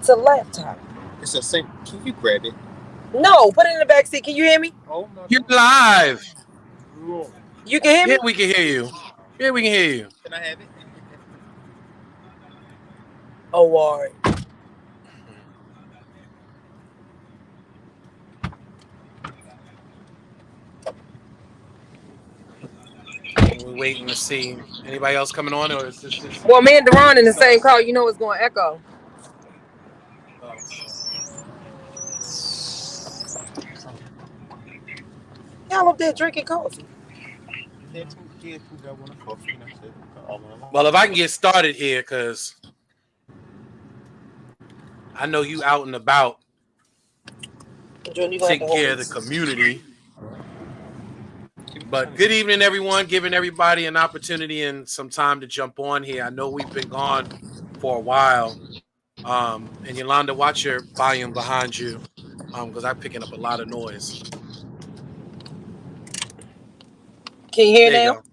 It's a laptop. It's a same. Can you grab it? No, put it in the back seat. Can you hear me? Oh no, You're no. live. You can hear Yeah, me? we can hear you. Yeah, we can hear you. Can I have it? Oh, all right. We're waiting to see anybody else coming on, or is this just Well, me and Deron in the same car. You know it's going to echo. oh. Y'all up there drinking coffee. Yeah, two kids who got one a coffee and that's it. Well, if I can get started here, because I know you out and about Jordan, you gonna have to taking hold care of the this. community. But good evening, everyone. Giving everybody an opportunity and some time to jump on here. I know we've been gone for a while. And Yolanda, watch your volume behind you, because I'm picking up a lot of noise. Can you hear There you now? go.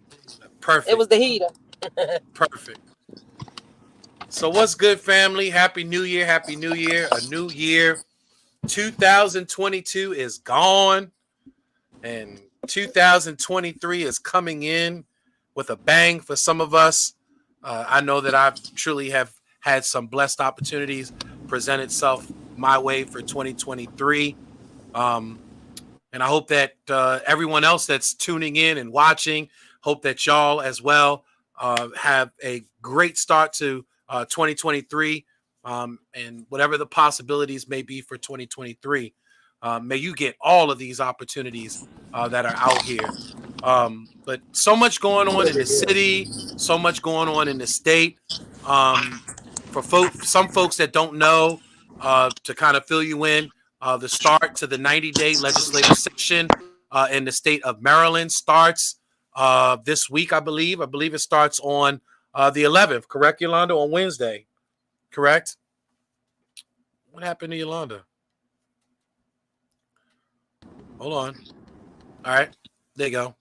It was Perfect. the heater. Perfect. So what's good, family? Happy New Year. Happy New Year. A new year. 2022 is gone. And 2023 is coming in with a bang for some of us. I know that I truly have had some blessed opportunities present itself my way for 2023. And I hope that everyone else that's tuning in and watching, hope that y'all as well have a great start to 2023, and whatever the possibilities may be for 2023. May you get all of these opportunities that are out here. But so much going on in the city, so much going on in the state. For some folks that don't know, to kind of fill you in, the start to the 90-day legislative session in the state of Maryland starts this week, I believe. I believe it starts on the 11th, correct, Yolanda? On Wednesday, correct? What happened to Yolanda? Hold on. All right, there you go.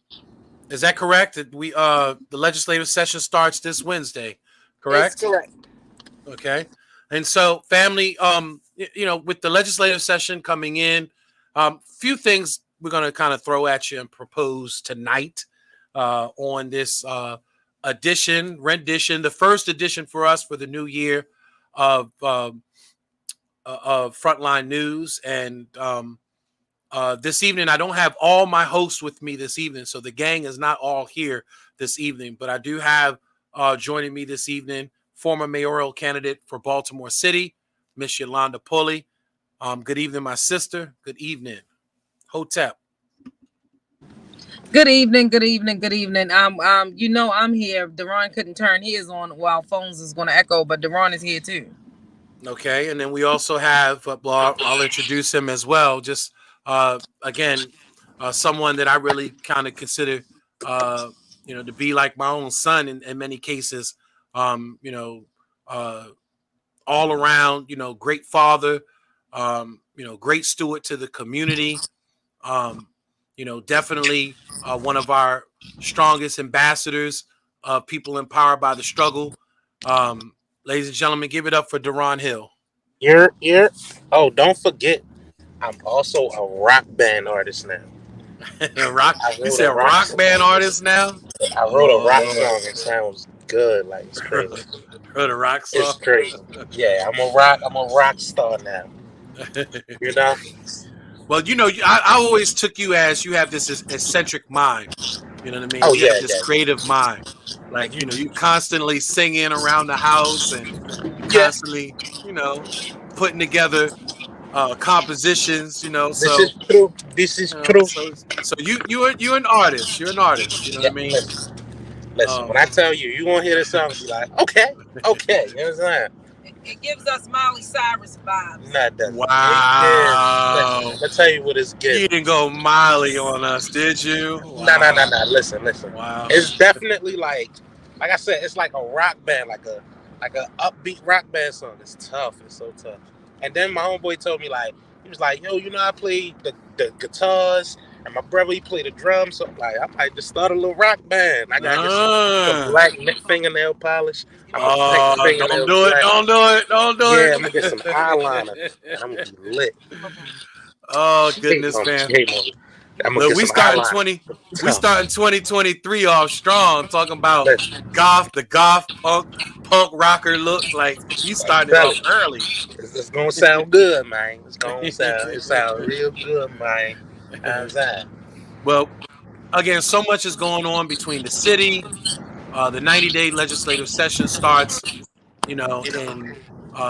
Is that correct? That the legislative session starts this Wednesday, It's correct? correct. Okay. And so, family, with the legislative session coming in, few things we're going to kind of throw at you and propose tonight on this rendition, the first edition for us for the new year of Frontline News. And this evening, I don't have all my hosts with me this evening, so the gang is not all here this evening, but I do have joining me this evening former mayoral candidate for Baltimore City, Miss Yolanda Pulley. Good evening, my sister. Good evening. Hotep. Good evening, good evening, good evening. I'm here. Deron couldn't turn his on while phones is gonna echo, but Deron is here too. Okay, and then we also have, I'll introduce him as well. Just again, someone that I really kind of consider, to be like my own son in many cases. Uh, all around, great father, great steward to the community. Definitely one of our strongest ambassadors of people empowered by the struggle. Ladies and gentlemen, give it up for Deron Hill. You're. Oh, don't forget, I'm also a rock band artist now. Rock. I You wrote said a rock rock song. band artist now? I wrote a rock Lord. song. It sounds good. Like it's crazy. Heard a rock It's song? crazy. Yeah, I'm a rock. I'm a rock star now. You know. Well, I always took you as you have this eccentric mind. You know what I mean? Oh You have yeah, this yeah. creative mind. Like, And you, you constantly singing around the house, and you yeah. constantly, putting together compositions, This so is true. This is true. so you're an artist. You're an artist, you know what I Yeah. mean? Listen, listen. When I Um tell you, you won't hear the song, be like, okay, okay. You know what I'm saying? It gives us Miley Cyrus vibes. No, it doesn't. It gives. Listen, I'm Wow. gonna tell you what it's You giving. didn't go Miley on us, did you? No, no, no, Wow. no. Listen, listen. Wow. It's definitely like I said, it's like a rock band, like a upbeat rock band song. It's tough. It's so tough. And then my homeboy told me he was like, yo, I play the guitars And my brother, he played the drums, so I'm like, I might just start a little rock band. I gotta get some Ah. black fingernail polish. I'm gonna paint my Don't fingernails do it. black. Don't do it. Don't do Yeah, I'm gonna get some eyeliner, and I'm gonna be lit. Oh Hating goodness, on me, man. hating on me. I'm gonna Look, get some eyeliner. we Tough. starting 2023 off strong, talking about Listen, the goth punk rocker look. Like you I'm starting it telling off you, early. it's gonna sound good, man. It sound real good, man. How's that? Well, again, so much is going on between the city. The 90-day legislative session starts, in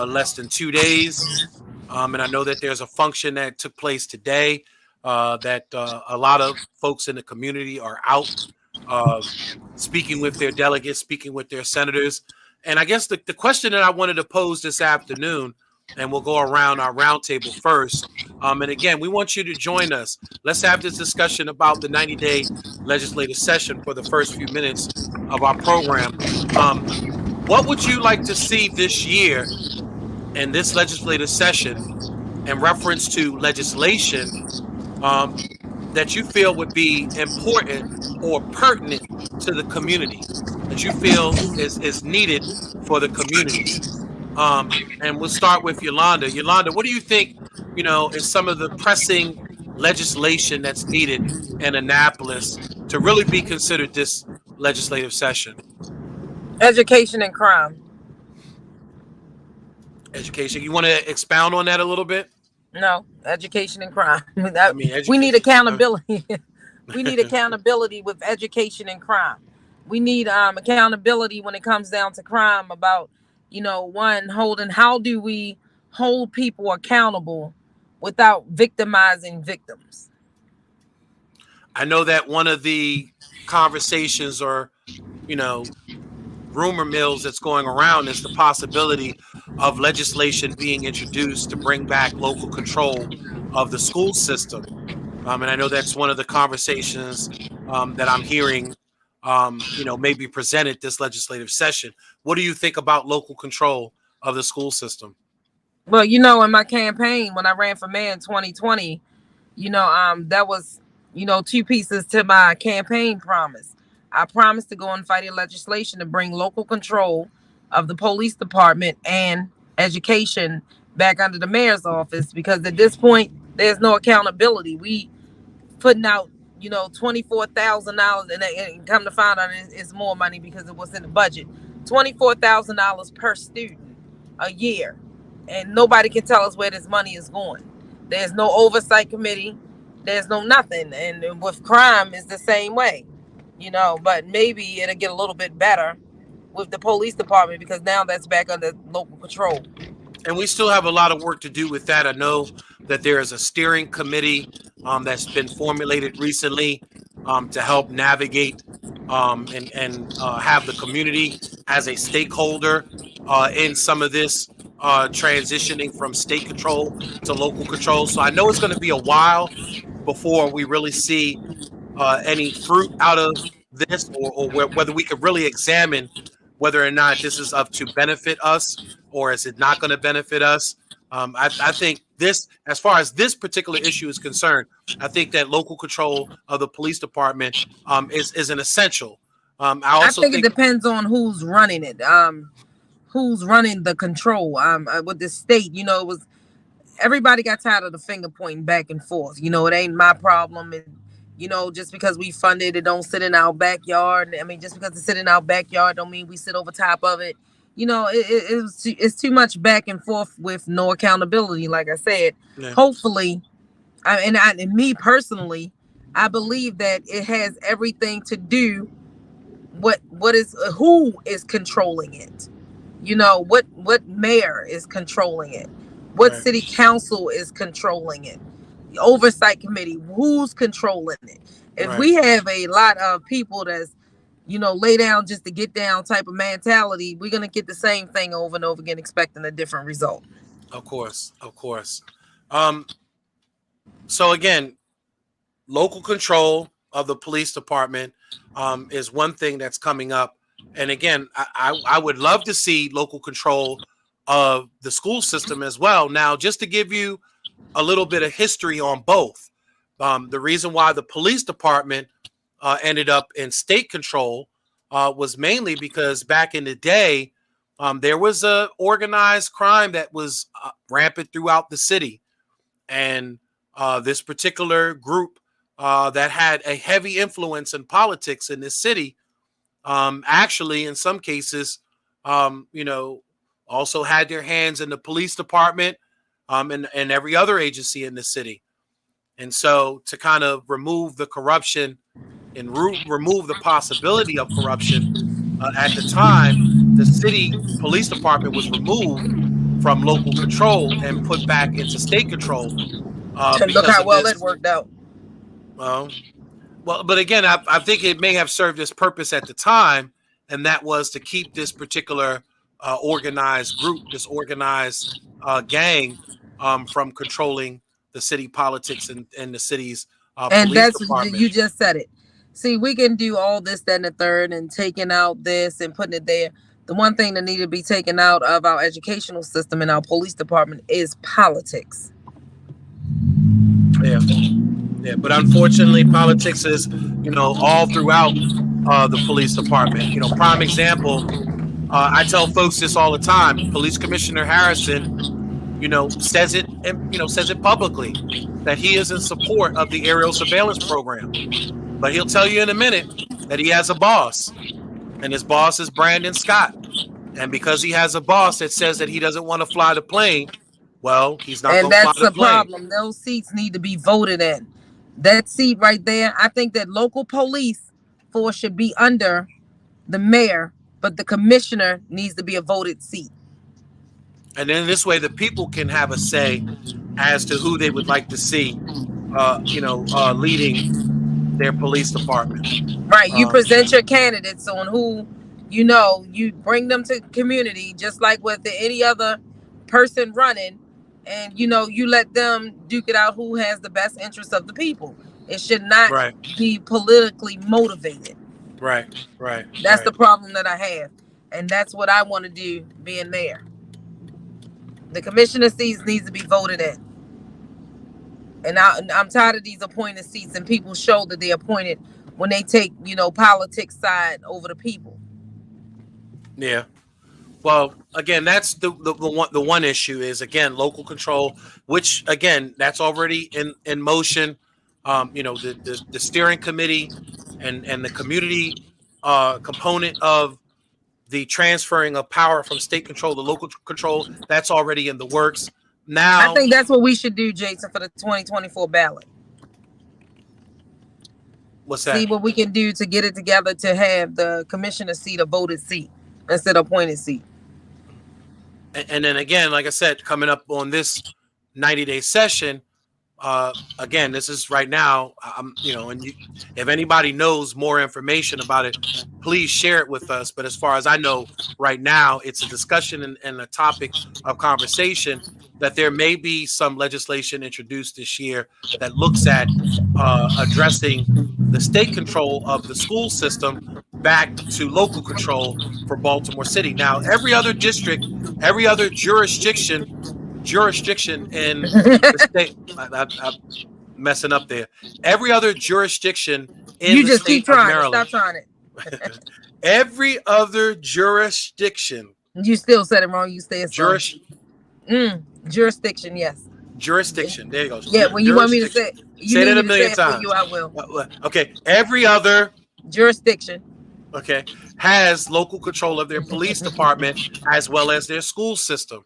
less than 2 days. And I know that there's a function that took place today that a lot of folks in the community are out uh, speaking with their delegates, speaking with their senators. And I guess the question that I wanted to pose this afternoon, and we'll go around our roundtable first. And again, we want you to join us. Let's have this discussion about the 90-day legislative session for the first few minutes of our program. Um, what would you like to see this year in this legislative session in reference to legislation um, that you feel would be important or pertinent to the community that you feel is needed for the community? And we'll start with Yolanda. Yolanda, what do you think, is some of the pressing legislation that's needed in Annapolis to really be considered this legislative session? Education and crime. Education. You want to expound on that a little bit? No, education and crime. I mean, We need uh, accountability. We need accountability with education and crime. We need accountability when it comes down to crime about, one holding. How do we hold people accountable without victimizing victims? I know that one of the conversations or, you know, rumor mills that's going around is the possibility of legislation being introduced to bring back local control of the school system. And I know that's one of the conversations that I'm hearing, maybe presented this legislative session. What do you think about local control of the school system? Well, in my campaign when I ran for mayor in 2020, that was, two pieces to my campaign promise. I promised to go and fight in legislation to bring local control of the police department and education back under the mayor's office, because at this point there's no accountability. We putting out, $24,000, and come to find out it's more money because it was in the budget. $24,000 per student a year, and nobody can tell us where this money is going. There's no oversight committee. There's no nothing. And with crime, it's the same way, But maybe it'll get a little bit better with the police department, because now that's back under local control. And we still have a lot of work to do with that. I know that there is a steering committee that's been formulated recently to help navigate and have the community as a stakeholder in some of this transitioning from state control to local control. So I know it's going to be a while before we really see any fruit out of this, or whether we could really examine whether or not this is up to benefit us or is it not going to benefit us. I think this, as far as this particular issue is concerned, I think that local control of the police department is an essential. I I also think it think, depends on who's running it. Who's running the control. With the state, it was, everybody got tired of the finger pointing back and forth. It ain't my problem. And, just because we funded it, don't sit in our backyard. I mean, just because it's sitting in our backyard don't mean we sit over top of it. It's too much back and forth with no accountability. Like I said, yeah, hopefully, and me personally, I believe that it has everything to do what is who is controlling it. What mayor is controlling it, what right, city council is controlling it, the oversight committee, who's controlling it. If right, we have a lot of people that's, lay down just to get down type of mentality, we're going to get the same thing over and over again, expecting a different result. of course, of course. Um, so again, local control of the police department is one thing that's coming up. And again, I would love to see local control of the school system as well. Now, just to give you a little bit of history on both, The reason why the police department ended up in state control was mainly because back in the day, there was a organized crime that was rampant throughout the city, and this particular group that had a heavy influence in politics in this city, actually, in some cases, you know, also had their hands in the police department and every other agency in the city. And so, to kind of remove the corruption and remove the possibility of corruption, at the time, the city police department was removed from local control and put back into state control Look because how of well it this. worked out. Well, but again, I think it may have served its purpose at the time, and that was to keep this particular organized group, this organized gang, from controlling the city politics and the city's And police that's, department. you just said it. See, we can do all this, that, and the third, and taking out this and putting it there. The one thing that needed to be taken out of our educational system and our police department is politics. Yeah, yeah. But unfortunately, politics is, you know, all throughout the police department. You know, prime example. I tell folks this all the time. Police Commissioner Harrison, you know, says it, says it publicly that he is in support of the aerial surveillance program. But he'll tell you in a minute that he has a boss, and his boss is Brandon Scott. And because he has a boss that says that he doesn't want to fly the plane, well, he's not And going to fly that's the the plane. problem. Those seats need to be voted in. That seat right there, I think that local police force should be under the mayor, but the commissioner needs to be a voted seat. And then this way, the people can have a say as to who they would like to see, leading their police department. Right. You present your candidates on who, you bring them to the community, just like with any other person running, and you let them duke it out who has the best interest of the people. It should not be politically motivated. Right. That's the problem that I have, and that's what I want to do being mayor. The commissioner seats needs to be voted in, and I'm tired of these appointed seats, and people show that they appointed when they take politics side over the people. Yeah. Well, again, that's the one issue is, again, local control, which, again, that's already in motion. The steering committee and the community component of the transferring of power from state control to local control, that's already in the works. Now, I think that's what we should do, Jason, for the 2024 ballot. What's that? See what we can do to get it together to have the commissioner seat a voted seat instead of appointed seat. And then again, like I said, coming up on this 90-day session, again, this is right now, if anybody knows more information about it, please share it with us. But as far as I know, right now, it's a discussion and a topic of conversation that there may be some legislation introduced this year that looks at addressing the state control of the school system back to local control for Baltimore City. Now, every other district, every other jurisdiction in the state, I'm messing up there. Every other jurisdiction in the state of Maryland. Stop trying it. Every other jurisdiction. You still said it wrong. You said jurisdiction. Yes. Jurisdiction. There you go. Yeah. When you want me to say it a million times. I will. Okay. Every other jurisdiction. Okay. Has local control of their police department as well as their school system.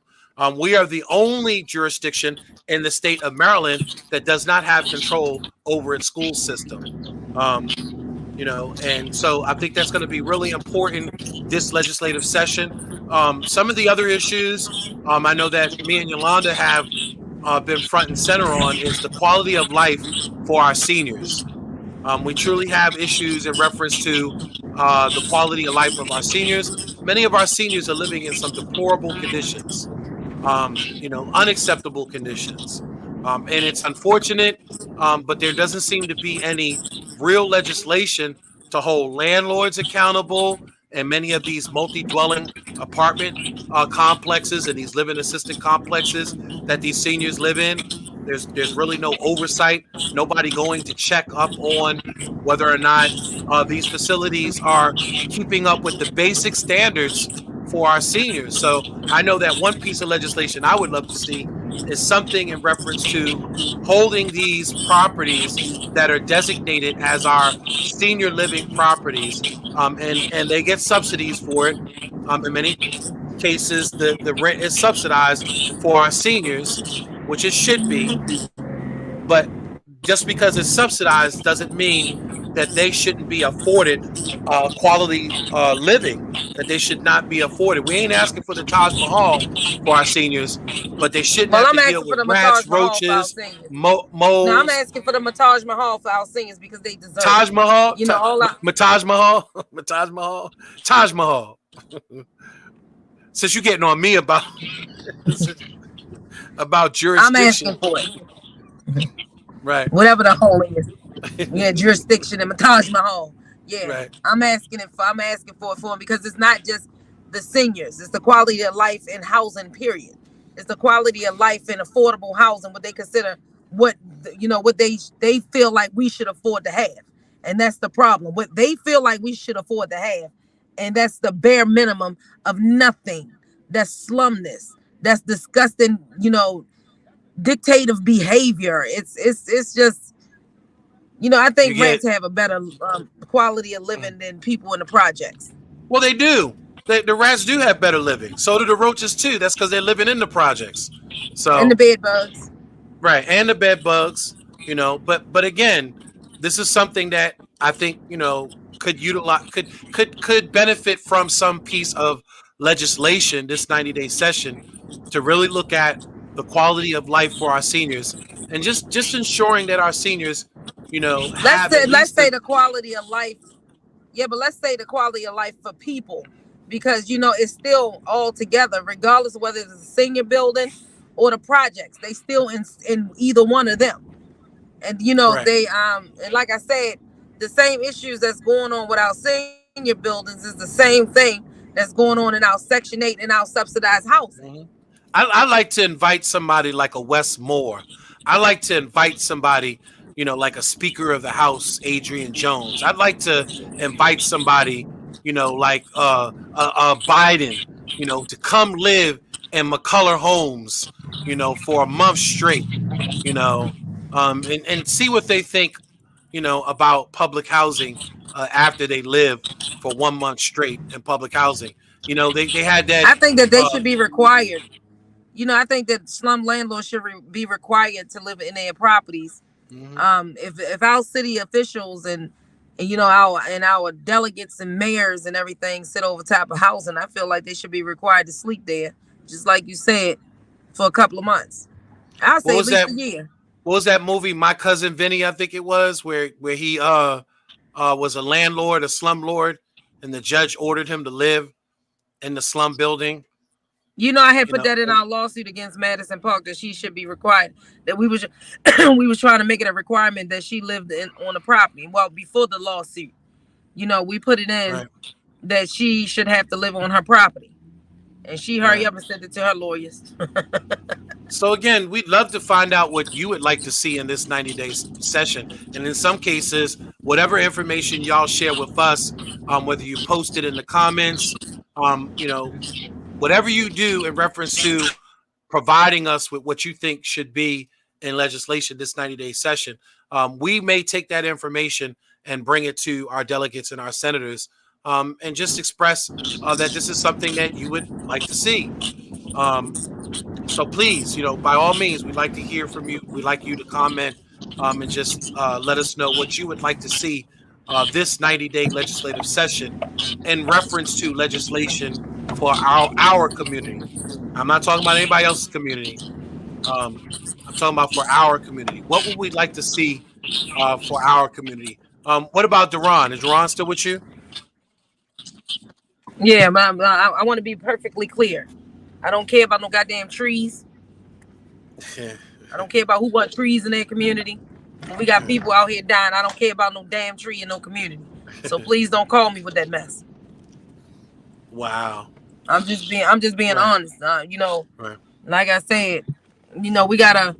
We are the only jurisdiction in the state of Maryland that does not have control over its school system. And so I think that's going to be really important this legislative session. Some of the other issues I know that me and Yolanda have been front and center on is the quality of life for our seniors. We truly have issues in reference to the quality of life of our seniors. Many of our seniors are living in some deplorable conditions. Unacceptable conditions. And it's unfortunate, but there doesn't seem to be any real legislation to hold landlords accountable. And many of these multi-dwelling apartment complexes and these living assisted complexes that these seniors live in, There's really no oversight. Nobody going to check up on whether or not these facilities are keeping up with the basic standards for our seniors. So I know that one piece of legislation I would love to see is something in reference to holding these properties that are designated as our senior living properties, and they get subsidies for it. In many cases, the rent is subsidized for our seniors, which it should be. But just because it's subsidized doesn't mean that they shouldn't be afforded quality living, that they should not be afforded. We ain't asking for the Taj Mahal for our seniors, but they shouldn't Well, have I'm to deal asking for with the rats, Mataj Mahal for our roaches, seniors. No, I'm moles. asking for the Mataj Mahal for our seniors because they deserve it. Taj Mahal, You know, all I, Taj Mahal, Taj Mahal, Taj Mahal. Since you're getting on me about I'm jurisdiction, asking for it. right, Whatever the hole is. Yeah, jurisdiction and Taj Mahal. Yeah, right. I'm asking for it for them because it's not just the seniors. It's the quality of life in housing. Period. It's the quality of life in affordable housing. What they consider, what what they feel like we should afford to have, and that's the problem. What they feel like we should afford to have, and that's the bare minimum of nothing. That's slumness. That's disgusting. Dictative behavior. It's just I You think get rents have a better quality of living than people in the projects well, they do. The rats do have better living. So do the roaches too. That's because they're living in the projects. and the So bed bugs. right, and the bed bugs. But again, this is something that I think could utilize could benefit from some piece of legislation this 90-day session to really look at the quality of life for our seniors and just ensuring that our seniors Let's have say at let's least say the the quality of life. Yeah, but let's say the quality of life for people, because it's still all together, regardless of whether it's a senior building or the projects. They still in either one of them, and right. they and like I said, the same issues that's going on with our senior buildings is the same thing that's going on in our Section 8 and our subsidized housing. Mhm. I like to invite somebody like a Wes Moore. I like to invite somebody, like a Speaker of the House, Adrian Jones. I'd like to invite somebody, like Biden, to come live in McCullough Homes, for a month straight, and see what they think, about public housing after they live for 1 month straight in public housing. They had that. I think that they Uh, should be required. I think that slum landlords should be required to live in their properties. mhm. If our city officials and our delegates and mayors and everything sit over top of housing, I feel like they should be required to sleep there, just like you said, for a couple of months. I'll What say at was least that? a year. What was that movie? My Cousin Vinny, I think it was, where he was a landlord, a slumlord, and the judge ordered him to live in the slum building. I had You put know, that in our lawsuit against Madison Park that she should be required. That we was we was trying to make it a requirement that she lived on the property. Well, before the lawsuit, we put it in right, that she should have to live on her property, and she hurry right. up and sent it to her lawyers. So again, we'd love to find out what you would like to see in this 90-day session, and in some cases, whatever information y'all share with us, whether you post it in the comments, whatever you do in reference to providing us with what you think should be in legislation this 90-day session. We may take that information and bring it to our delegates and our senators, and just express that this is something that you would like to see. Um, so please, by all means, we'd like to hear from you. We'd like you to comment, and just let us know what you would like to see this 90-day legislative session in reference to legislation for our community. I'm not talking about anybody else's community. I'm talking about for our community. What would we like to see for our community? What about Duran? Is Duran still with you? Yeah, but I want to be perfectly clear. I don't care about no goddamn trees. I don't care about who want trees in their community. When we got people out here dying, I don't care about no damn tree in no community. So please don't call me with that mess. Wow. I'm just being Right. honest. Right. Like I said, we gotta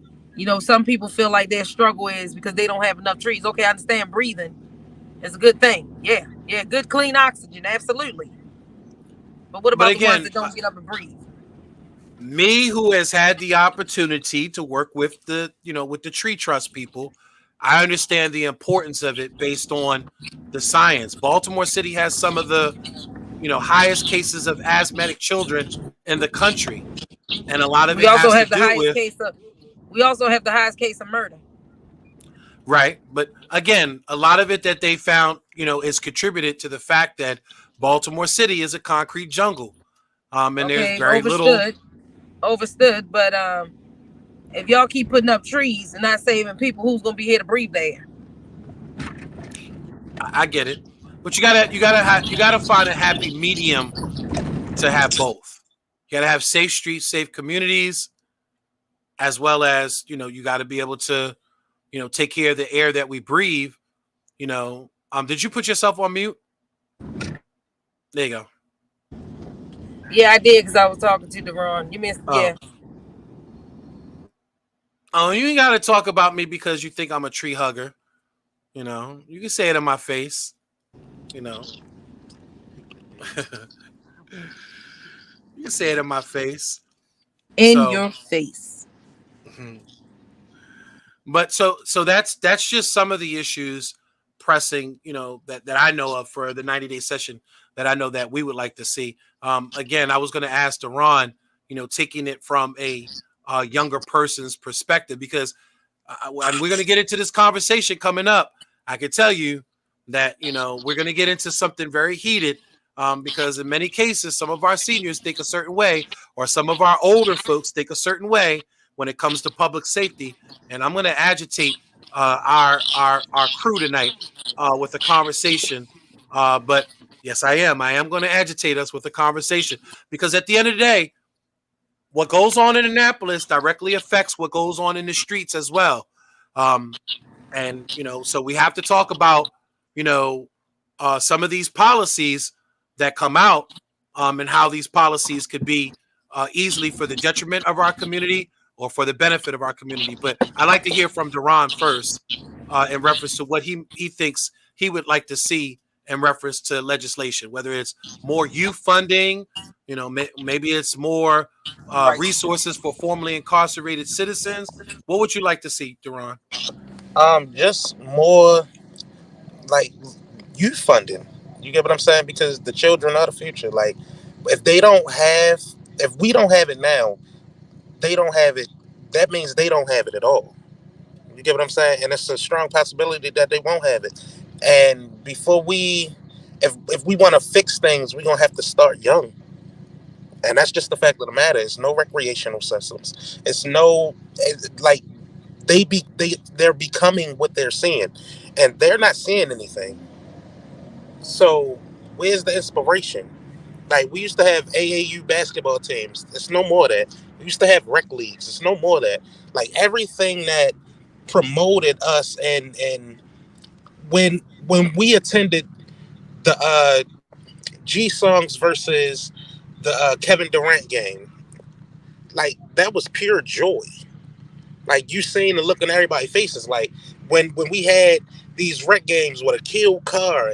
Some people feel like their struggle is because they don't have enough trees. Okay, I understand breathing is a good thing. Yeah, yeah, good clean oxygen, absolutely. But what But about the ones again, that don't get up and breathe? me who has had the opportunity to work with the tree trust people, I understand the importance of it based on the science. Baltimore City has some of the highest cases of asthmatic children in the country, and a lot of We it also has to have the do highest with case of we also have the highest case of murder. right. But again, a lot of it that they found is contributed to the fact that Baltimore City is a concrete jungle, and there's Okay, very little. overstood. But if y'all keep putting up trees and not saving people, who's gonna be here to breathe there? I get it, but you gotta find a happy medium to have both. You gotta have safe streets, safe communities, as well as you got to be able to take care of the air that we breathe. Did you put yourself on mute? There you go. Yeah, I did because I was talking to Deron. You missed, yeah. Oh, you ain't got to talk about me because you think I'm a tree hugger. You can say it in my face. You know, you can say it in my face. In So, your face. but so that's just some of the issues pressing, that I know of for the 90-day session that I know that we would like to see. Again, I was going to ask Deron, taking it from a younger person's perspective, because and we're going to get into this conversation coming up. I can tell you that we're going to get into something very heated, because in many cases, some of our seniors think a certain way, or some of our older folks think a certain way when it comes to public safety. And I'm going to agitate our crew tonight with a conversation. But yes, I am. I am going to agitate us with a conversation, because at the end of the day, what goes on in Annapolis directly affects what goes on in the streets as well. Um, and so we have to talk about you know some of these policies that come out, and how these policies could be easily for the detriment of our community or for the benefit of our community. But I'd like to hear from Deron first, in reference to what he thinks he would like to see in reference to legislation, whether it's more youth funding, maybe it's more Right. resources for formerly incarcerated citizens. What would you like to see, Deron? Just more like youth funding. You get what I'm saying? Because the children are the future. Like, if they don't have, if we don't have it now, they don't have it. That means they don't have it at all. You get what I'm saying? And it's a strong possibility that they won't have it. And if we want to fix things, we're gonna have to start young. And that's just the fact of the matter. It's no recreational systems. It's no like they're becoming what they're seeing, and they're not seeing anything. So where's the inspiration? Like, we used to have AAU basketball teams. It's no more of that. We used to have rec leagues. It's no more of that. Like, everything that promoted us, and when we attended the G Songs versus the Kevin Durant game, like, that was pure joy. Like, you seen the look on everybody's faces. Like, when we had these rec games with a Kill Car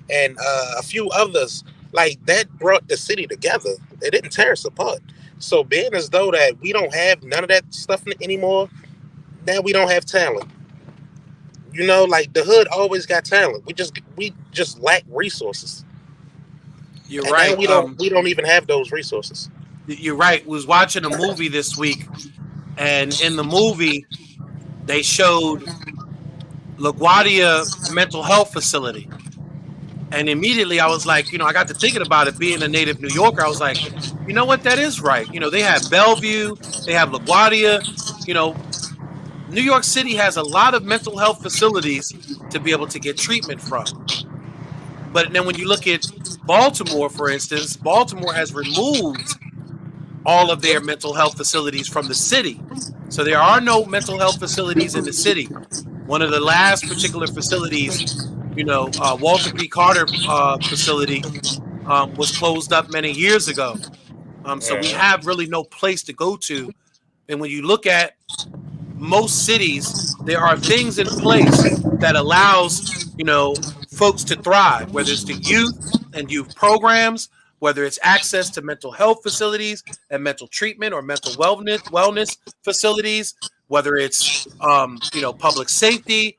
and a few others, like, that brought the city together. It didn't tear us apart. So being as though that we don't have none of that stuff anymore, now we don't have talent. Like, the hood always got talent. We just lack resources, You're and now right. we don't even have those resources. You're right. Was watching a movie this week, and in the movie they showed LaGuardia mental health facility, and immediately I was like, I got to thinking about it. Being a native New Yorker, I was like, you know what, that is right. They have Bellevue, they have LaGuardia. You know, New York City has a lot of mental health facilities to be able to get treatment from. But then when you look at Baltimore, for instance, Baltimore has removed all of their mental health facilities from the city. So there are no mental health facilities in the city. One of the last particular facilities, Walter P. Carter facility, was closed up many years ago. So we Mhm. have really no place to go to. And when you look at most cities, there are things in place that allows, folks to thrive, whether it's the youth and youth programs, whether it's access to mental health facilities and mental treatment or mental wellness facilities, whether it's public safety,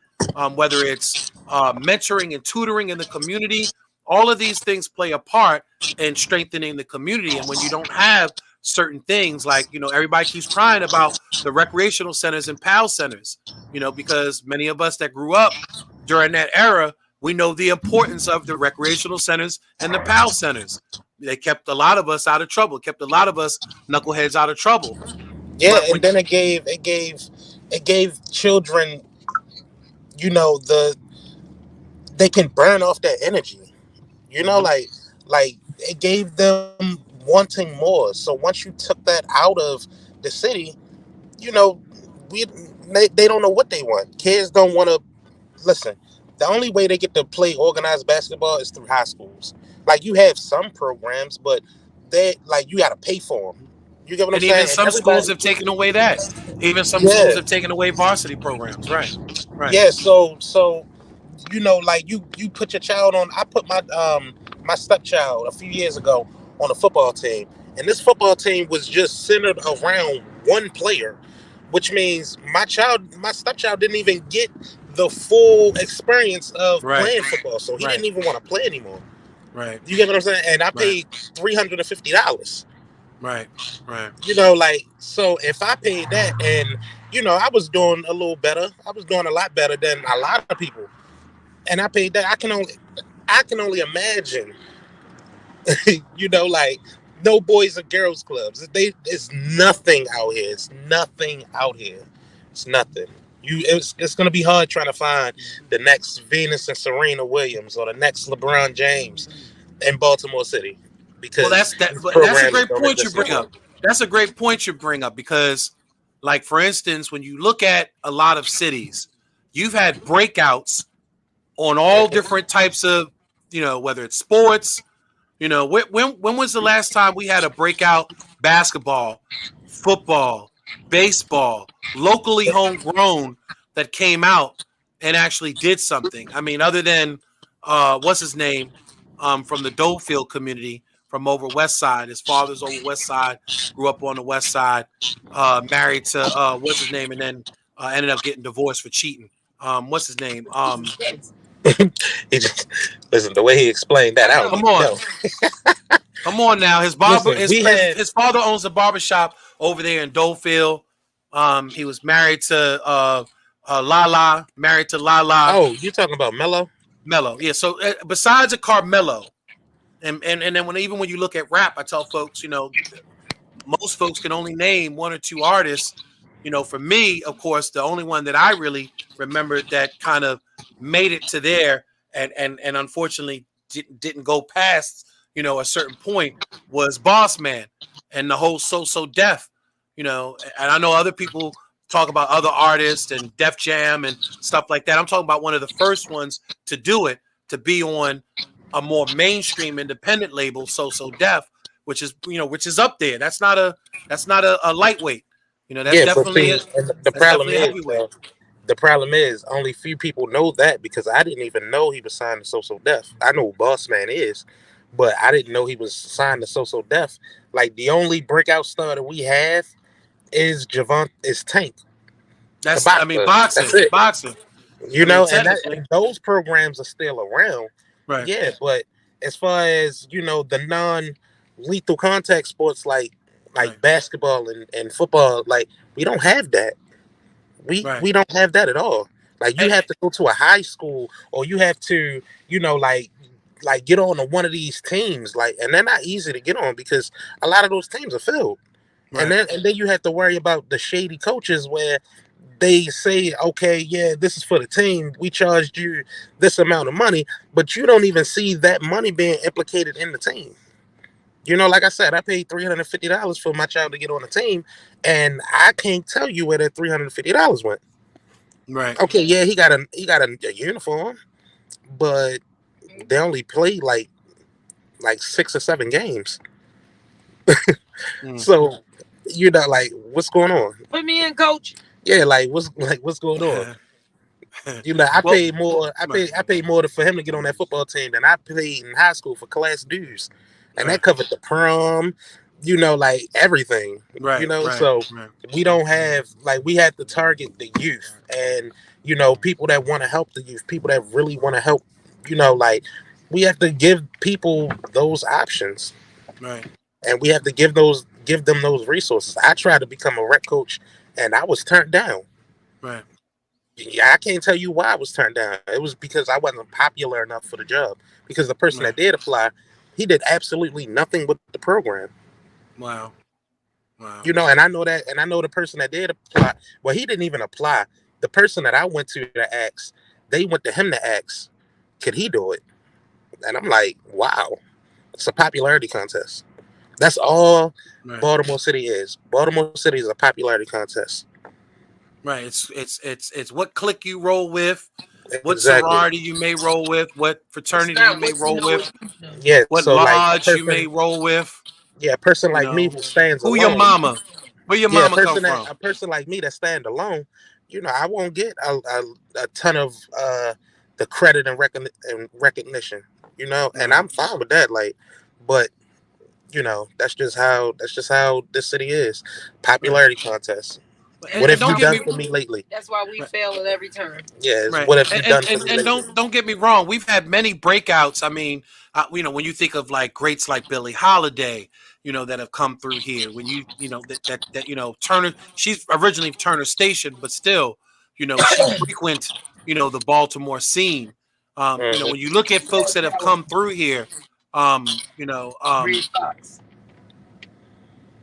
whether it's mentoring and tutoring in the community. All of these things play a part in strengthening the community. And when you don't have certain things, like, everybody keeps crying about the recreational centers and PAL centers, because many of us that grew up during that era, we know the importance of the recreational centers and the PAL centers. They kept a lot of us out of trouble, kept a lot of us knuckleheads out of trouble. Yeah, But and when then it gave children, the they can burn off that energy. Mhm. Like it gave them wanting more. So once you took that out of the city, you know, we they don't know what they want. Kids don't want to listen. The only way they get to play organized basketball is through high schools. Like you have some programs, but they like you got to pay for them. You get what I'm and even saying? And some schools everybody, have taken away that. Even some schools yeah, have taken away varsity programs. Right. Right. yeah. So like you put your child on. I put my stepchild a few years ago on a football team, and this football team was just centered around one player, which means my stepchild didn't even get the full experience of Right. playing football, so he Right. didn't even want to play anymore. Right. You get what I'm saying? And I Right. paid $350. Right. Right. Like, so if I paid that, and I was doing a little better, I was doing a lot better than a lot of people, and I paid that. I can only imagine, like no boys and girls clubs. It's nothing out here. It's nothing out here. It's nothing. It's gonna be hard trying to find the next Venus and Serena Williams or the next LeBron James in Baltimore City Well, because that's that. these But that's a programs great don't point you exist no bring more. up. That's a great point you bring up because, like, for instance, when you look at a lot of cities, you've had breakouts on all different types of, whether it's sports. When was the last time we had a breakout basketball, football, baseball, locally homegrown that came out and actually did something? I mean, other than what's his name, from the Dolefield community from over West Side. His father's over West Side, grew up on the West Side, married to what's his name, and then ended up getting divorced for cheating. What's his name? He just listen the way he explained that. I don't Come even on. know. Come on now. His barber Listen, his we his, had his father owns a barber shop over there in Dolefield. He was married to Lala, married to Lala oh, you talking about Mello? Mello. Yeah, so besides a Carmelo, and then even when you look at rap, I tell folks, most folks can only name one or two artists. For me, of course, the only one that I really remember that kind of made it to there and unfortunately didn't go past, a certain point was Boss Man and the whole So Def, and I know other people talk about other artists and Def Jam and stuff like that. I'm talking about one of the first ones to do it, to be on a more mainstream independent label, So Def, which is up there. That's not a lightweight. That's Yeah, but definitely see, a and the that's problem definitely a is, heavyweight. the problem is only few people know that because I didn't even know he was signed to So Def. I know who Boss Man is, but I didn't know he was signed to So Def. Like the only breakout star that we have is Tank, the That's I mean boxer. That's boxing, it. boxing. I You mean know, and that technically, and those programs are still around. right, Yeah, but as far as the non-lethal contact sports right, like basketball and football, like we don't have that. We right. we don't have that at all. Like you And, have to go to a high school or you have to, get on to one of these teams. Like, and they're not easy to get on because a lot of those teams are filled. And right, then you have to worry about the shady coaches where they say, okay, yeah, this is for the team. We charged you this amount of money, but you don't even see that money being implicated in the team. Like I said, I paid $350 for my child to get on the team, and I can't tell you where that $350 went. right. Okay, yeah, he got a uniform, but they only played like 6 or 7 games. Mm. So like, what's going on? Put me in, coach. Yeah, what's going on? You know, I Well, paid more. right, I paid more for him to get on that football team than I paid in high school for class dues, and right, that covered the prom. You know, like everything. You right, know, right, so right, we don't have like we have to target the youth and people that want to help the youth, people that really want to help. Like we have to give people those options, right, and we have to give them those resources. I tried to become a rec coach, and I was turned down. right, Yeah, I can't tell you why I was turned down. It was because I wasn't popular enough for the job. Because the person that right. did apply, he did absolutely nothing with the program. Wow, wow, And I know that, and I know the person that did apply. Well, he didn't even apply. The person that I went to ask, they went to him to ask, could he do it? And I'm like, wow, it's a popularity contest. That's all right, Baltimore City is. Baltimore City is a popularity contest. right. It's what clique you roll with, what Exactly. sorority you may roll with, what It's fraternity you not may what you roll know with, what you do. Yeah. what So like a lodge you may person, roll with. yeah, a person You like me know, who stands who your alone. mama? Where your Yeah, mama come from? a person like me that stand alone, I won't get a ton of the credit and recognition, and Right, I'm fine with that. Like, but that's just how this city is. right. Popularity contest. And, What and have don't you get done me for me lately? That's why we right, fail at every turn. Yeah, right. what have you And and done for and, me and lately? don't get me wrong. We've had many breakouts. I mean, when you think of like greats like Billie Holiday, that have come through here. When that Turner, she's originally Turner Station, but still, she frequent the Baltimore scene. Hmm. When you look at folks that have come through here, um, you know, Red um, Fox.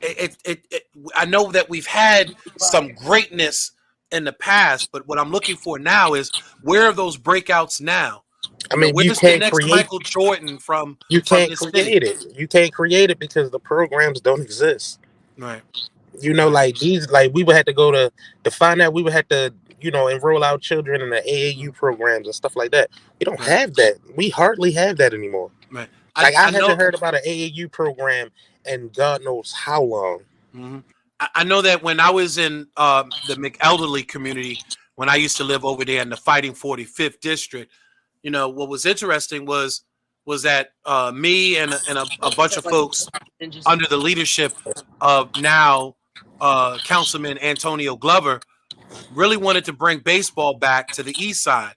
it I know that we've had some greatness in the past, but what I'm looking for now is where are those breakouts now? I mean, Where's the next Michael Jordan you from can't this city? create it. You can't create it because the programs don't exist. Right, right, Like these, like we would have to go to find out. We would have to, enroll our children in the mm, AAU programs and stuff like that. We don't right, have that. We hardly have that anymore. right. Like I I know. haven't heard about an AAU program in God knows how long. Mhm. I know that when I was in the McElderly community, when I used to live over there in the Fighting 45th district, what was interesting was that me and a bunch of folks And just under the leadership of now Councilman Antonio Glover really wanted to bring baseball back to the east side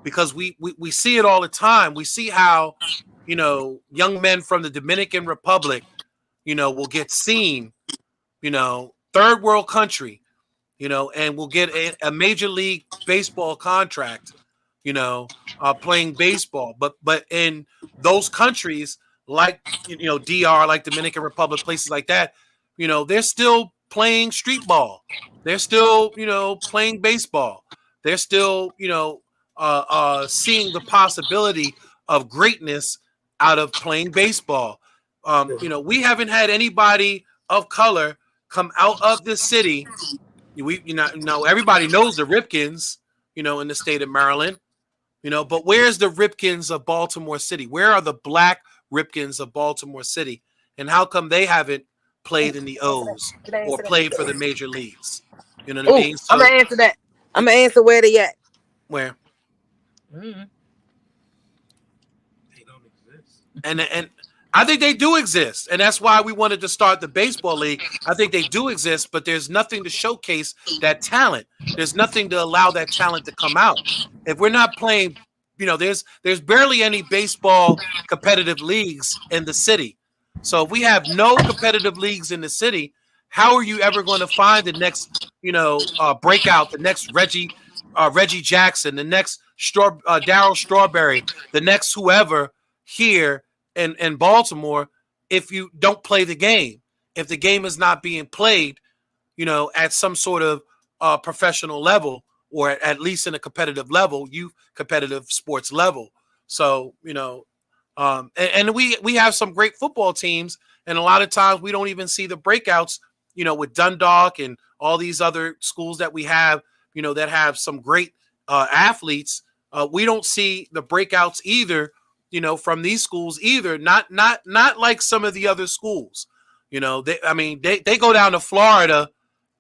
because we see it all the time. We see how young men from the Dominican Republic will get seen, third world country, and will get a major league baseball contract, playing baseball. But in those countries, like DR, like Dominican Republic, places like that, they're still playing street ball. They're still playing baseball. They're still seeing the possibility of greatness out of playing baseball. We haven't had anybody of color come out of this city. We everybody knows the Ripkins, in the state of Maryland, but where's the Ripkins of Baltimore City? Where are the black Ripkins of Baltimore City? And how come they haven't played in the O's can I or answer played that? for the major leagues? You know what I Oh, mean? I'm So gonna answer that. I'm it, gonna answer where they at. where Mm. They don't exist. and I think they do exist, and that's why we wanted to start the baseball league. I think they do exist, but there's nothing to showcase that talent. There's nothing to allow that talent to come out. If we're not playing, there's barely any baseball competitive leagues in the city. So if we have no competitive leagues in the city, how are you ever going to find the next, breakout, the next Reggie Jackson, the next Daryl Strawberry, the next whoever here in Baltimore if you don't play the game, if the game is not being played, at some sort of professional level or at least in a competitive level, youth competitive sports level. So, and we have some great football teams, and a lot of times we don't even see the breakouts, with Dundalk and all these other schools that we have, that have some great athletes. We don't see the breakouts either, from these schools either. Not like some of the other schools. They go down to Florida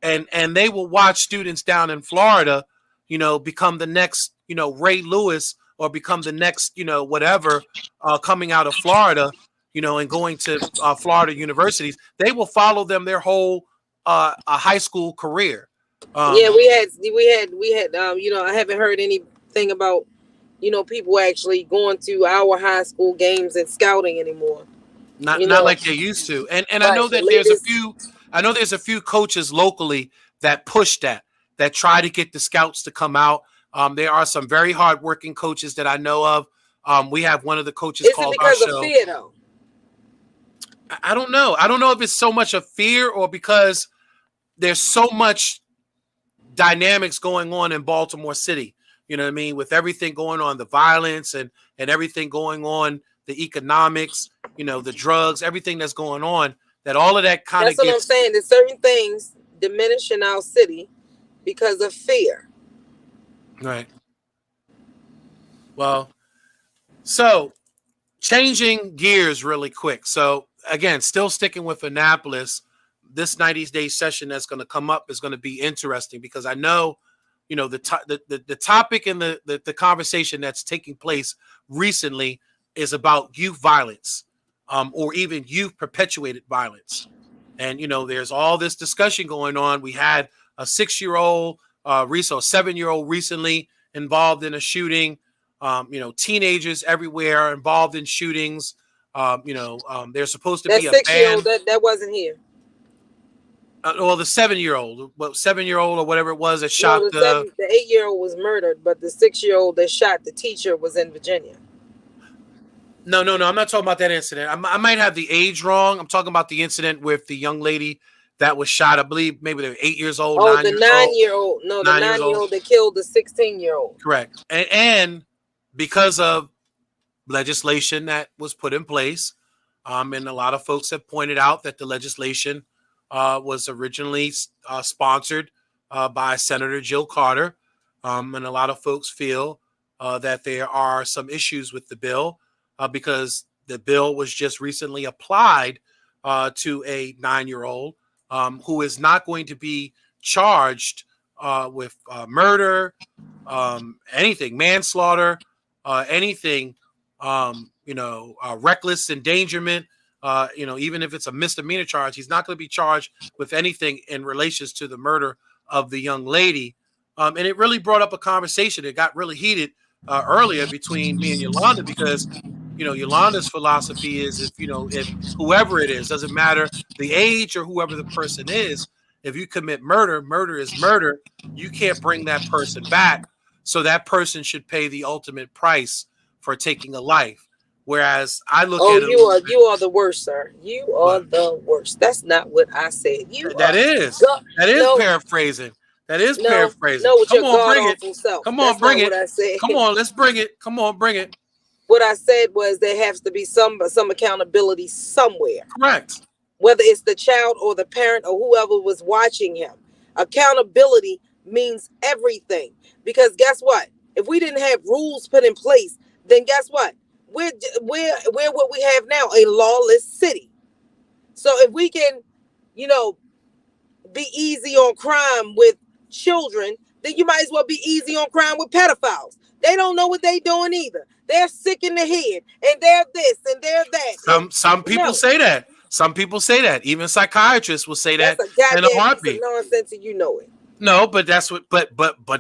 and they will watch students down in Florida, become the next, Ray Lewis, or become the next, whatever, coming out of Florida, and going to Florida universities. They will follow them their whole a high school career. Yeah, we had I haven't heard anything about people actually going to our high school games and scouting anymore. Not like they used to. And I Right, know the that there's a latest. few coaches locally that push that try to get the scouts to come out. There are some very hardworking coaches that I know of. We have one of the coaches Is it called our because of show. fear though? I don't know. I don't know if it's so much of fear or because there's so much dynamics going on in Baltimore City. You know what I mean? With everything going on, the violence and everything going on, the economics, the drugs, everything that's going on, that all of that kind of That's what I'm gets saying. There's certain things diminish in our city because of fear. right. Well, so changing gears really quick. So again, still sticking with Annapolis, this 90-day session that's going to come up is going to be interesting because I know, the topic and the conversation that's taking place recently is about youth violence, or even youth perpetuated violence. And, there's all this discussion going on. We had a 6-year-old, a 7-year-old recently involved in a shooting. Teenagers everywhere are involved in shootings. There's supposed to That be a 6-year-old ban. that wasn't here. Well, the 7-year-old, or whatever it was that No, shot the 8-year-old was murdered, but the 6-year-old that shot the teacher was in Virginia. No. I'm not talking about that incident. I might have the age wrong. I'm talking about the incident with the young lady that was shot. I believe maybe they were 8 years old, Oh, 9 the years old. 9-year-old. No, the 9 years old. 9-year-old that killed the 16-year-old. Correct. And because of legislation that was put in place, and a lot of folks have pointed out that the legislation was originally sponsored by Senator Jill Carter, and a lot of folks feel that there are some issues with the bill because the bill was just recently applied to a 9-year-old who is not going to be charged with murder, anything, manslaughter, anything, reckless endangerment. Even if it's a misdemeanor charge, he's not going to be charged with anything in relations to the murder of the young lady. And it really brought up a conversation. It got really heated earlier between me and Yolanda because, Yolanda's philosophy is if whoever it is, doesn't matter the age or whoever the person is, if you commit murder, murder is murder. You can't bring that person back. So that person should pay the ultimate price for taking a life. Whereas I look at it. You are the worst, sir. You are the worst. That's not what I said. That is paraphrasing. That is paraphrasing. No, with Come your on, bring it. god-awful self. Come on, That's bring not it. what I said. Come on, let's bring it. Come on, bring it. What I said was there has to be some accountability somewhere. Correct. Whether it's the child or the parent or whoever was watching him. Accountability means everything. Because guess what? If we didn't have rules put in place, then guess what? We're what we have now, a lawless city. So if we can, be easy on crime with children, then you might as well be easy on crime with pedophiles. They don't know what they're doing either. They're sick in the head, and they're this, and they're that. Some people say that. Some people say that. Even psychiatrists will say that in a heartbeat. Piece of nonsense, and you know it. No, but that's what. But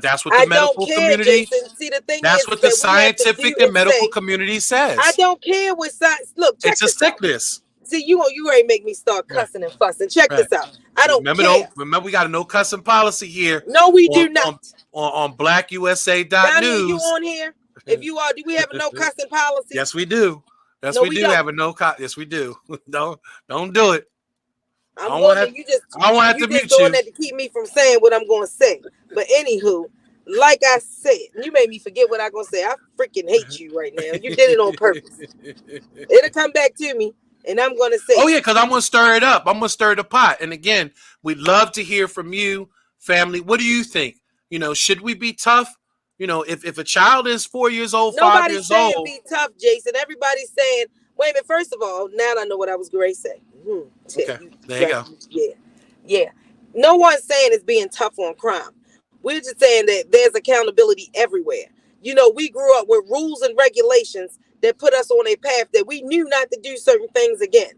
that's what the medical community. Jason. See, the thing that's is what the scientific and medical community says. I don't care what science. Look, check it's a sickness. Out. See, you already make me start cussing and fussing. Check this out. I don't care. Remember, we got a no cussing policy here. No, we do not. On BlackUSA.news. You on here? If you are, do we have a no cussing policy? Yes, we do. Yes, we do have a no cuss. Yes, we do. Don't do it. I don't want to mute you. That to keep me from saying what I'm going to say. But anywho, like I said, you made me forget what I'm going to say. I freaking hate you right now. You did it on purpose. It'll come back to me, and I'm going to say. Oh yeah, because I'm going to stir it up. I'm going to stir the pot. And again, we'd love to hear from you, family. What do you think? Should we be tough? If a child is 4 years old, 5 years old. Nobody's saying be tough, Jason. Everybody's saying, wait a minute. First of all, now I know what I was going to say. Okay, there you go. Yeah. No one's saying it's being tough on crime. We're just saying that there's accountability everywhere. You know, we grew up with rules and regulations that put us on a path that we knew not to do certain things again.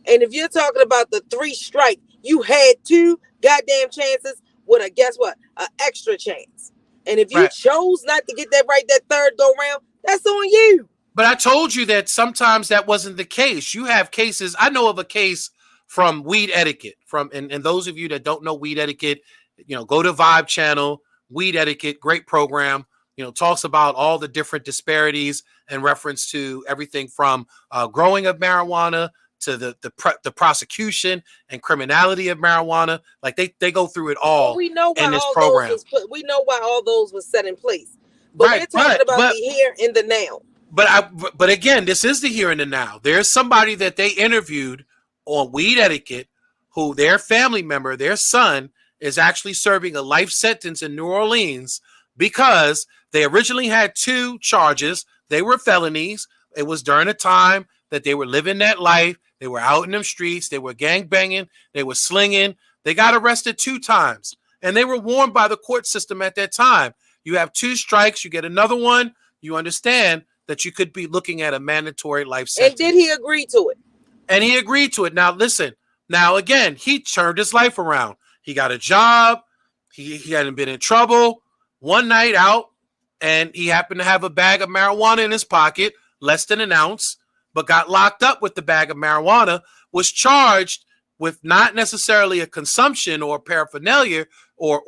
And if you're talking about the three strike, you had two goddamn chances with a, guess what, an extra chance. And if you Right. chose not to get that right that third go round, that's on you. But I told you that sometimes that wasn't the case. You have cases. I know of a case from Weed Etiquette. And those of you that don't know Weed Etiquette, go to Vibe Channel. Weed Etiquette, great program. Talks about all the different disparities in reference to everything from growing of marijuana to the prosecution and criminality of marijuana. Like they go through it Well, all we know in why this all those program. was put. We know why all those was set in place. But Right, we're talking about the but here and the now. but again, this is the here and the now. There's somebody that they interviewed on Weed Etiquette, who their family member, their son, is actually serving a life sentence in New Orleans because they originally had two charges. They were felonies. It was during a time that they were living that life. They were out in them streets. They were gang banging. They were slinging. They got arrested 2 times, and they were warned by the court system at that time. You have 2 strikes. You get another one. You understand that you could be looking at a mandatory life And sentence. did he agree to it? And he agreed to it. Now, listen. Now, again, he turned his life around. He got a job. He hadn't been in trouble. One night out, and he happened to have a bag of marijuana in his pocket, less than an ounce, but got locked up with the bag of marijuana, was charged with not necessarily a consumption or paraphernalia or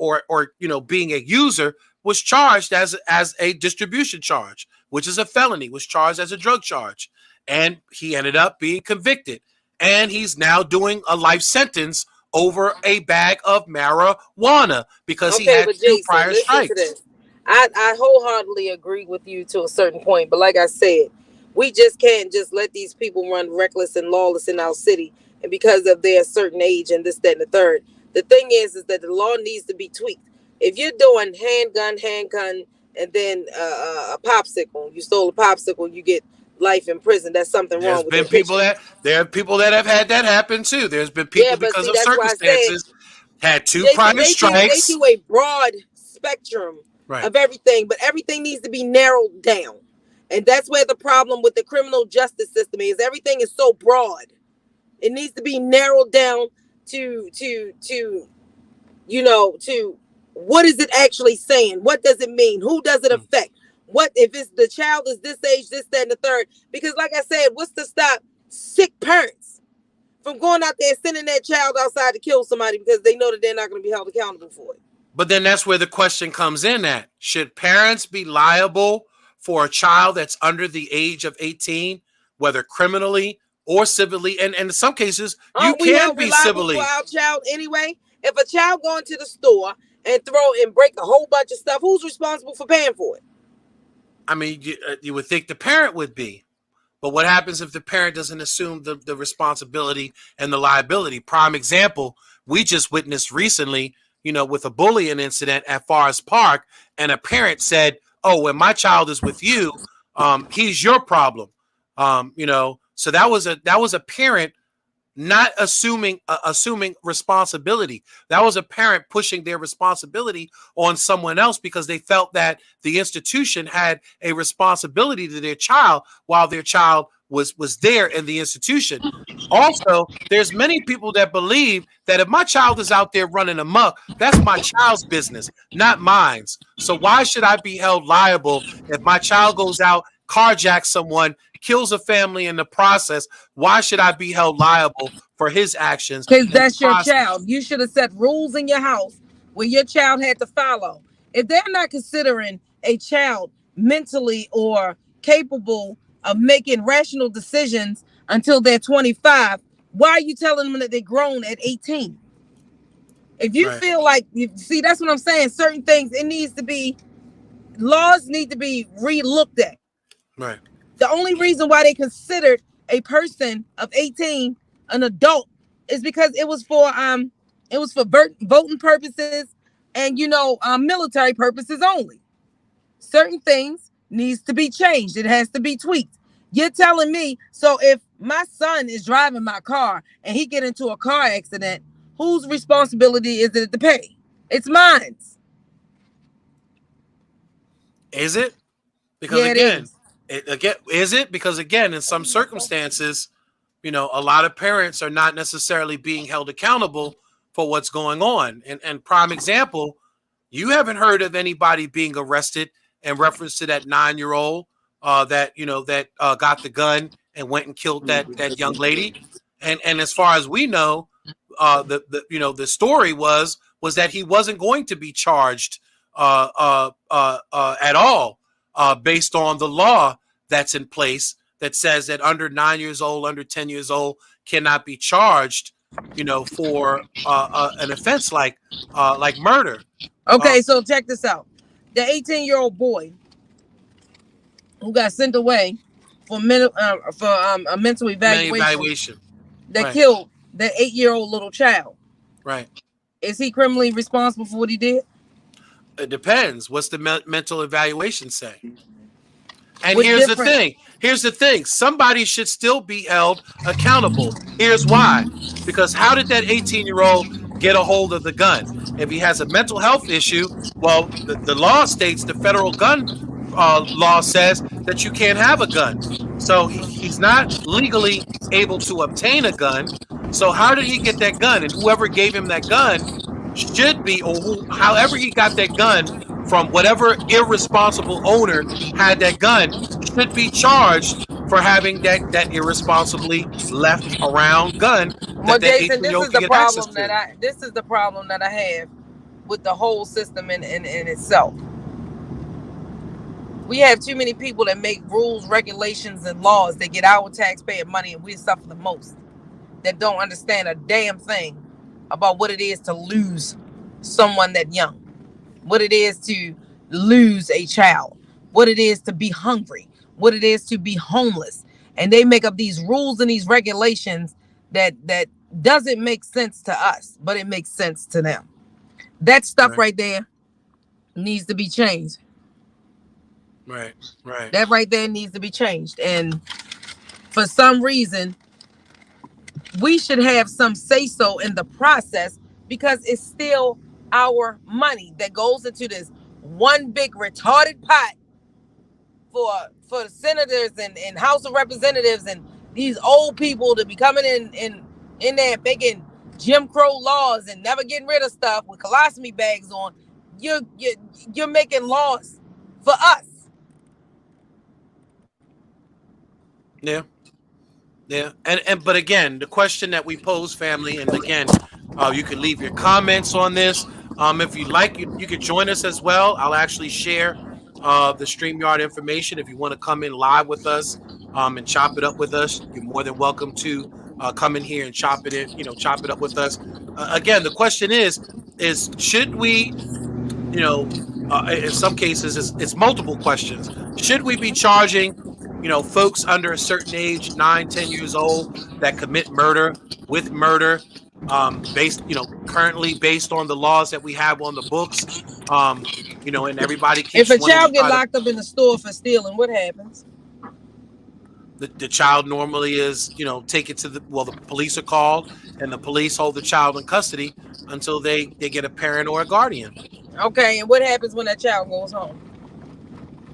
being a user, was charged as a distribution charge, which is a felony, was charged as a drug charge. And he ended up being convicted. And he's now doing a life sentence over a bag of marijuana because he Okay, had but two Jason, prior listen to strikes. this. I wholeheartedly agree with you to a certain point, but like I said, we just can't just let these people run reckless and lawless in our city, and because of their certain age and this, that, and the third. The thing is that the law needs to be tweaked. If you're doing handgun, and then a popsicle, you stole a popsicle, you get life in prison. That's something There's wrong with been that picture. people that there are people that have had that happen too. There's been Yeah, people but because see, of that's why I said, circumstances had two Jason, prior they strikes. do a broad spectrum Right. of everything, but everything needs to be narrowed down. And that's where the problem with the criminal justice system is. Everything is so broad. It needs to be narrowed down to what is it actually saying? What does it mean? Who does it affect? What if it's the child is this age, this, that, and the third? Because like I said, what's to stop sick parents from going out there and sending that child outside to kill somebody because they know that they're not going to be held accountable for it? But then that's where the question comes in at. Should parents be liable for a child that's under the age of 18, whether criminally or civilly? And in some cases, you Aren't we can held be reliable for civilly. our child anyway? If a child go into the store and throw and break a whole bunch of stuff, who's responsible for paying for it? I mean, you would think the parent would be. But what happens if the parent doesn't assume the responsibility and the liability? Prime example, we just witnessed recently, with a bullying incident at Forest Park, and a parent said, "Oh, when my child is with you, he's your problem." So that was a parent not assuming responsibility. That was a parent pushing their responsibility on someone else because they felt that the institution had a responsibility to their child while their child was there in the institution. Also, there's many people that believe that if my child is out there running amok, that's my child's business, not mine's. So why should I be held liable if my child goes out, carjacks someone, kills a family in the process? Why should I be held liable for his actions Because in the that's your process? child. You should have set rules in your house where your child had to follow. If they're not considering a child mentally or capable of making rational decisions until they're 25, why are you telling them that they're grown at 18? If you Right, feel like, you see, that's what I'm saying. Certain things, laws need to be re-looked at. right, The only reason why they considered a person of 18 an adult is because it was for voting purposes and military purposes only. Certain things needs to be changed. It has to be tweaked. You're telling me, so if my son is driving my car and he get into a car accident, whose responsibility is it to pay? It's mine. Is it? Because Yeah, it again, is. is it? Because again, in some circumstances, a lot of parents are not necessarily being held accountable for what's going on. And prime example, you haven't heard of anybody being arrested in reference to that 9-year old that got the gun and went and killed that young lady. And as far as we know, the story was that he wasn't going to be charged at all, based on the law that's in place that says that under 9 years old, under 10 years old cannot be charged, for an offense like murder. Uh, Okay, so check this out. The 18-year-old boy who got sent away for a mental evaluation evaluation. that Right. killed that 8-year-old little child. Right. Is he criminally responsible for what he did? It depends. What's the mental evaluation say? And What here's the different? thing. Here's the thing. Somebody should still be held accountable. Here's why. Because how did that 18-year-old get a hold of the gun? If he has a mental health issue, well, the law states, the federal gun law says that you can't have a gun. So he's not legally able to obtain a gun. So how did he get that gun? And whoever gave him that gun should be, or however he got that gun from whatever irresponsible owner had that gun, should be charged for having that irresponsibly left around gun Well, that Jason, 18-year-old can get access to. this is the problem that I have with the whole system in itself. We have too many people that make rules, regulations, and laws that get our taxpayer money, and we suffer the most. That don't understand a damn thing about what it is to lose someone that young, what it is to lose a child, what it is to be hungry, what it is to be homeless. And they make up these rules and these regulations that doesn't make sense to us, but it makes sense to them. That stuff right there needs to be changed. Right. Right. That right there needs to be changed. And for some reason, we should have some say so in the process, because it's still our money that goes into this one big retarded pot for the senators and House of Representatives and these old people to be coming in there making Jim Crow laws and never getting rid of stuff with colostomy bags on. You're making laws for us. Yeah. Yeah. And but again, the question that we pose, family, and again, you can leave your comments on this. If you like, you could join us as well. I'll actually share the StreamYard information if you want to come in live with us and chop it up with us. You're more than welcome to come in here and chop it up with us. Again, the question is should we, in some cases, it's multiple questions. Should we be charging, folks under a certain age, 9, 10 years old, that commit murder with murder, currently based on the laws that we have on the books, and everybody keeps. If a child get locked up in the store for stealing, what happens? The child normally is, taken to the police are called, and the police hold the child in custody until they get a parent or a guardian. Okay, and what happens when that child goes home?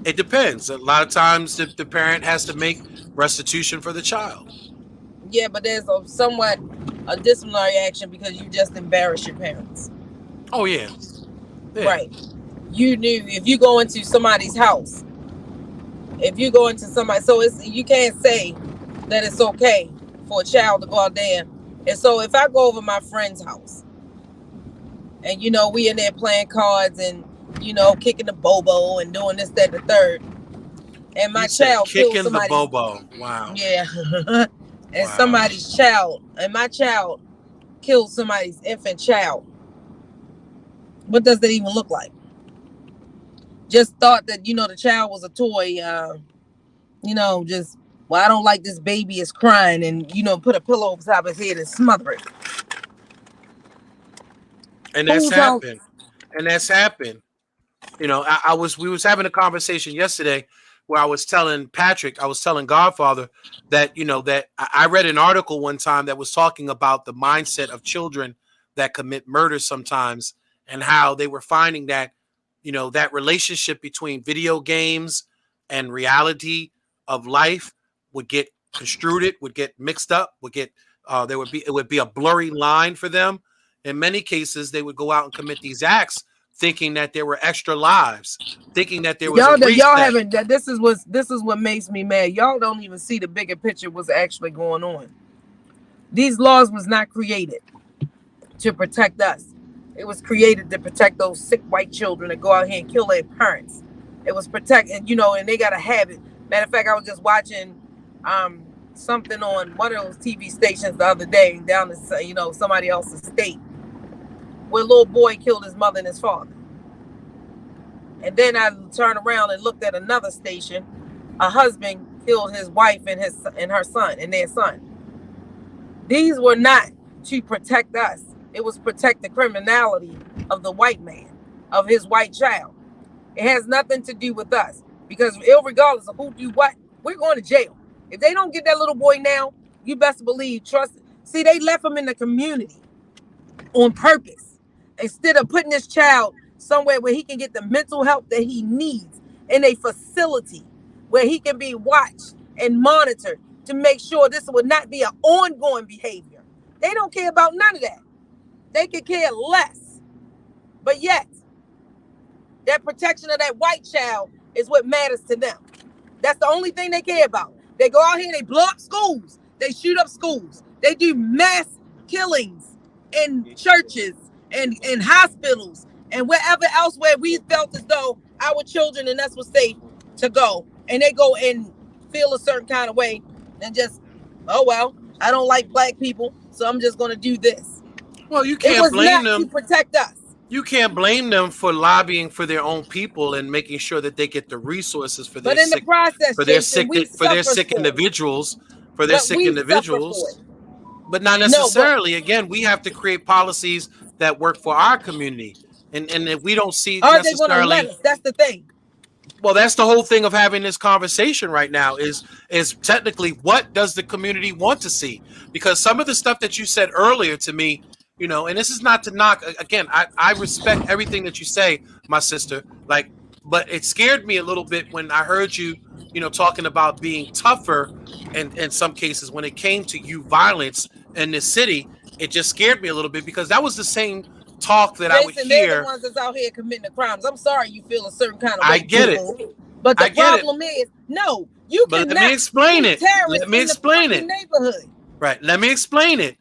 It depends. A lot of times the parent has to make restitution for the child. Yeah, but there's somewhat a disciplinary action because you just embarrassed your parents. Oh, yeah. Right. You knew if you go into somebody's house, so you can't say that it's okay for a child to go out there. And so if I go over my friend's house and, we in there playing cards and, kicking the bobo and doing this, that, the third, and my child kills somebody. Kicking the bobo. Wow. Yeah. And my child kills somebody's infant child. What does that even look like? Just thought that, the child was a toy, I don't like this baby is crying, and, put a pillow over top of his head and smother it. And that's happened. We was having a conversation yesterday where I was telling Godfather that, that I read an article one time that was talking about the mindset of children that commit murder sometimes, and how they were finding that, that relationship between video games and reality of life would get construed, it would get mixed up, would get it would be a blurry line for them. In many cases, they would go out and commit these acts thinking that there were extra lives, thinking that there was a Y'all reset. haven't. This is what makes me mad. Y'all don't even see the bigger picture. What's actually going on? These laws was not created to protect us. It was created to protect those sick white children that go out here and kill their parents. It was protected, and they got a habit. Matter of fact, I was just watching something on one of those TV stations the other day down in somebody else's state, where a little boy killed his mother and his father. And then I turned around and looked at another station. A husband killed his wife and her son and their son. These were not to protect us. It was protect the criminality of the white man, of his white child. It has nothing to do with us, because regardless of who do what, we're going to jail. If they don't get that little boy now, you best believe, see, they left him in the community on purpose instead of putting this child somewhere where he can get the mental help that he needs, in a facility where he can be watched and monitored to make sure this would not be an ongoing behavior. They don't care about none of that. They could care less. But yet, that protection of that white child is what matters to them. That's the only thing they care about. They go out here, they blow up schools, they shoot up schools, they do mass killings in churches and in hospitals and wherever else where we felt as though our children and us were safe to go. And they go and feel a certain kind of way and just, oh well, I don't like black people, so I'm just going to do this. Well, you can't blame them to protect us. You can't blame them for lobbying for their own people and making sure that they get the resources for their sick, individuals, but not necessarily. Again, we have to create policies that work for our community, and if we don't see necessarily, that's the thing. Well, that's the whole thing of having this conversation right now is technically, what does the community want to see? Because some of the stuff that you said earlier to me, and this is not to knock, again, I respect everything that you say, my sister, but it scared me a little bit when I heard you, talking about being tougher, and in some cases when it came to youth violence in this city, it just scared me a little bit, because that was the same talk that I would hear. They're the ones that's out here committing the crimes. I'm sorry you feel a certain kind of way. I get it. But the problem is, no, you cannot. Let me explain it. Let me explain it. Neighborhood. Right. Let me explain it.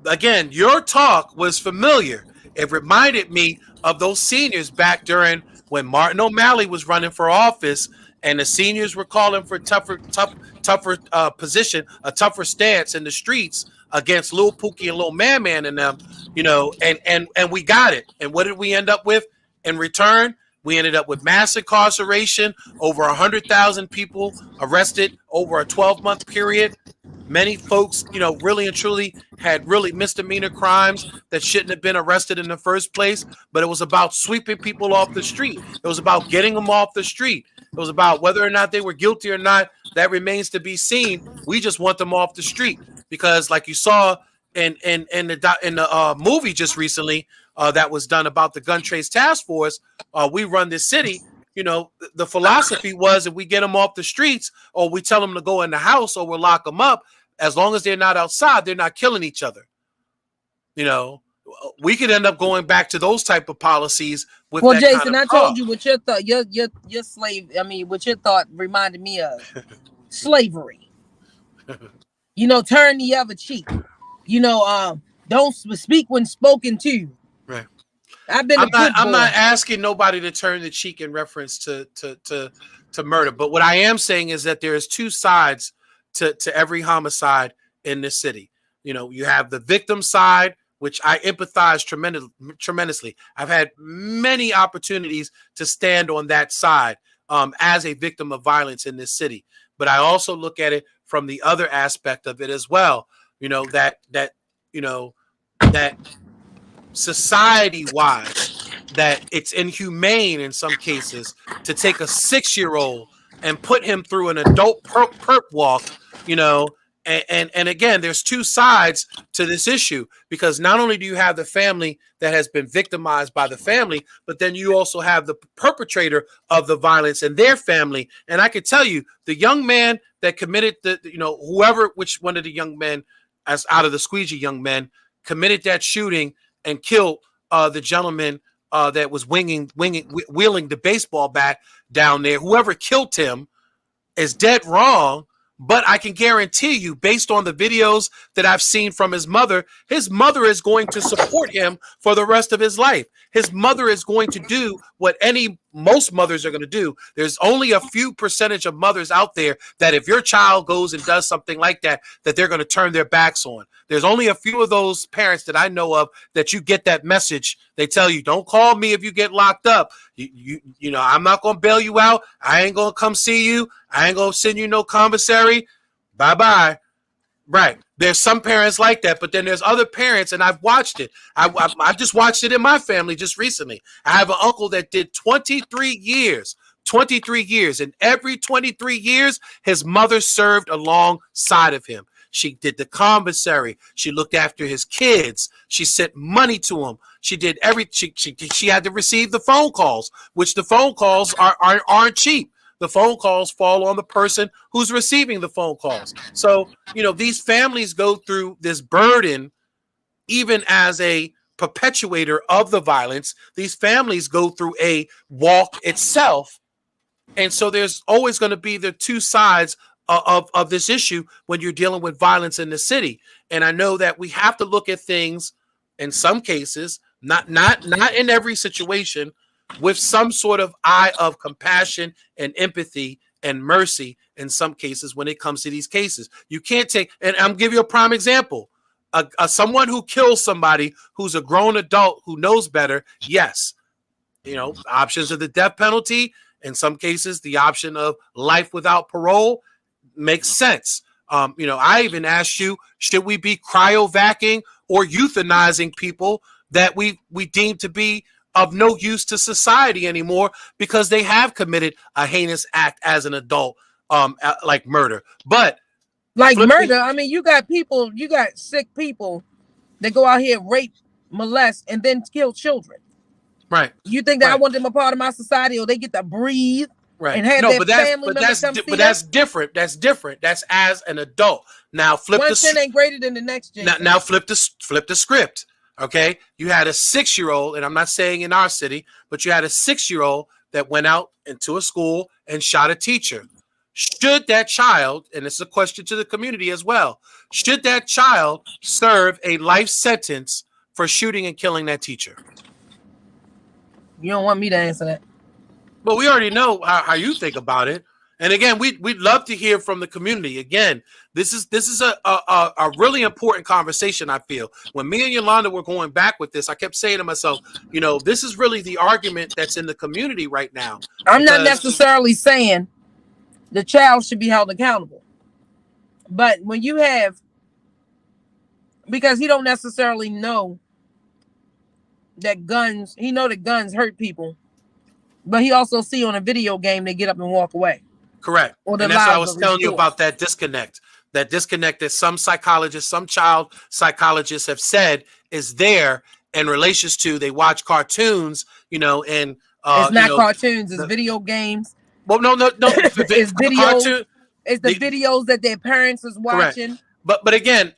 Again, your talk was familiar. It reminded me of those seniors back during when Martin O'Malley was running for office, and the seniors were calling for tougher position, a tougher stance in the streets against Lil Pookie and Lil Man and them, and we got it. And what did we end up with in return? We ended up with mass incarceration, over 100,000 people arrested over a 12-month period. Many folks, really and truly had really misdemeanor crimes that shouldn't have been arrested in the first place. But it was about sweeping people off the street. It was about getting them off the street. It was about whether or not they were guilty or not. That remains to be seen. We just want them off the street because, like you saw in the movie just recently that was done about the Gun Trace Task Force, we run this city. The philosophy was if we get them off the streets, or we tell them to go in the house, or we'll lock them up, as long as they're not outside, they're not killing each other. We could end up going back to those type of policies. With well, that Jason, kind of I told you what your thought, your slave. I mean, what your thought reminded me of slavery. Turn the other cheek. Don't speak when spoken to. Right. I'm not asking nobody to turn the cheek in reference to murder, but what I am saying is that there is two sides to every homicide in this city. You have the victim side, which I empathize tremendously. I've had many opportunities to stand on that side as a victim of violence in this city, but I also look at it from the other aspect of it as well. That society-wise, that it's inhumane in some cases to take a 6-year-old and put him through an adult perp walk, And again, there's two sides to this issue, because not only do you have the family that has been victimized by the family, but then you also have the perpetrator of the violence and their family. And I can tell you, the young man that committed whoever, which one of the young men, as out of the squeegee young men, committed that shooting and killed the gentleman that was wielding the baseball bat down there. Whoever killed him is dead wrong. But I can guarantee you, based on the videos that I've seen from his mother is going to support him for the rest of his life. His mother is going to do what most mothers are going to do. There's only a few percentage of mothers out there that if your child goes and does something like that, that they're going to turn their backs on. There's only a few of those parents that I know of that you get that message. They tell you, don't call me if you get locked up. I'm not going to bail you out. I ain't going to come see you. I ain't going to send you no commissary. Bye-bye. Right. There's some parents like that, but then there's other parents, and I've watched it. I just watched it in my family just recently. I have an uncle that did 23 years. 23 years. And every 23 years, his mother served alongside of him. She did the commissary. She looked after his kids. She sent money to him. She did she had to receive the phone calls, which the phone calls aren't cheap. The phone calls fall on the person who's receiving the phone calls. So, these families go through this burden, even as a perpetuator of the violence. These families go through a walk itself. And so there's always going to be the two sides of this issue when you're dealing with violence in the city. And I know that we have to look at things in some cases, not in every situation, with some sort of eye of compassion and empathy and mercy in some cases when it comes to these cases. You can't take, and I'm give you a prime example, someone who kills somebody who's a grown adult who knows better. Yes, options of the death penalty. In some cases, the option of life without parole makes sense. I even asked you, should we be cryovacing or euthanizing people that we deem to be of no use to society anymore because they have committed a heinous act as an adult, like murder. But like murder, I mean, you got sick people that go out here, rape, molest, and then kill children. Right. You think that I want them a part of my society, or they get to breathe? Right. And have family members come see them? That's different. That's different. That's as an adult. Now flip one sin ain't greater than the next gen. Now flip the script. Okay, you had a 6-year-old, and I'm not saying in our city, but you had a 6-year-old that went out into a school and shot a teacher. Should that child, and it's a question to the community as well, should that child serve a life sentence for shooting and killing that teacher? You don't want me to answer that. But we already know how you think about it. And again, we'd love to hear from the community. Again, this is a really important conversation, I feel. When me and Yolanda were going back with this, I kept saying to myself, this is really the argument that's in the community right now. I'm not necessarily saying the child should be held accountable. But when you have, because he don't necessarily know that guns, he know that guns hurt people, but he also see on a video game they get up and walk away. Correct. And that's what I was telling you about, that disconnect that some psychologists, some child psychologists have said is there in relations to, they watch cartoons, and it's not cartoons, it's video games. Well, no. It's videos. It's the videos that their parents is watching. Correct. But again,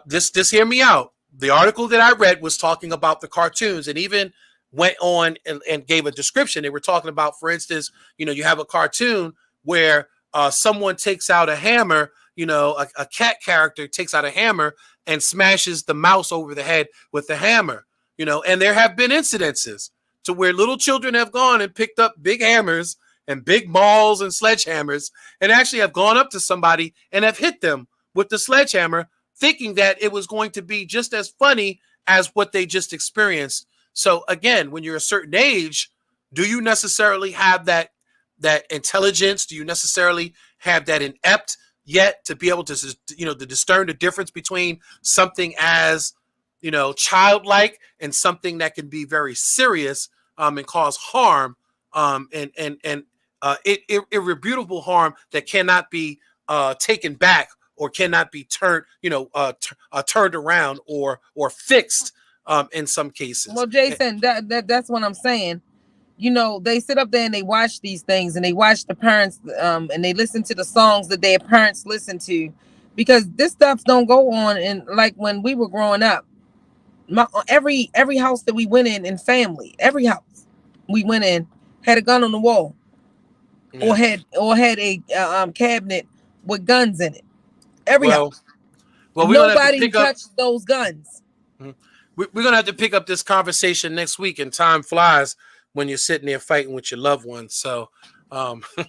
just hear me out. The article that I read was talking about the cartoons, and even went on and gave a description. They were talking about, for instance, you have a cartoon where someone takes out a hammer, a cat character takes out a hammer and smashes the mouse over the head with the hammer, and there have been incidences to where little children have gone and picked up big hammers and big balls and sledgehammers and actually have gone up to somebody and have hit them with the sledgehammer, thinking that it was going to be just as funny as what they just experienced. So again, when you're a certain age, do you necessarily have that intelligence? Do you necessarily have that inept yet to be able to, to discern the difference between something as, childlike and something that can be very serious and cause harm, and irrefutable harm that cannot be taken back or cannot be turned, turned around or fixed in some cases. Well, Jason, that's what I'm saying. They sit up there and they watch these things and they watch the parents, and they listen to the songs that their parents listen to, because this stuff don't go on. And like when we were growing up, every house that we went in family, every house we went in had a gun on the wall, Yeah. or had a cabinet with guns in it. Every Well, house. we're gonna have to Nobody pick up. touched those guns. Mhm. We're gonna have to pick up this conversation next week, and time flies when you're sitting there fighting with your loved ones. So, um, but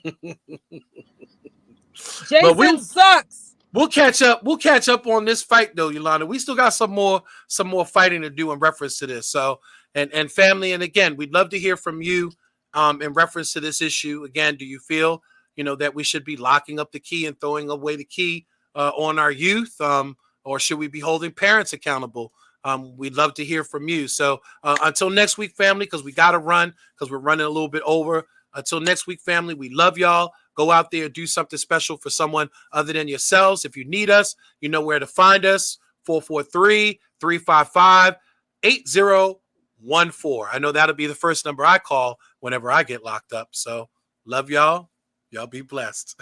Jason sucks. we'll catch up. We'll catch up on this fight though, Yolanda. We still got some more fighting to do in reference to this. So, and family, and again, we'd love to hear from you in reference to this issue. Again, do you feel that we should be locking up the key and throwing away the key on our youth, or should we be holding parents accountable? We'd love to hear from you. So until next week, family, because we got to run because we're running a little bit over. Until next week, family, we love y'all. Go out there and do something special for someone other than yourselves. If you need us, you know where to find us. 443-355-8014. I know that'll be the first number I call whenever I get locked up. So love y'all. Y'all be blessed.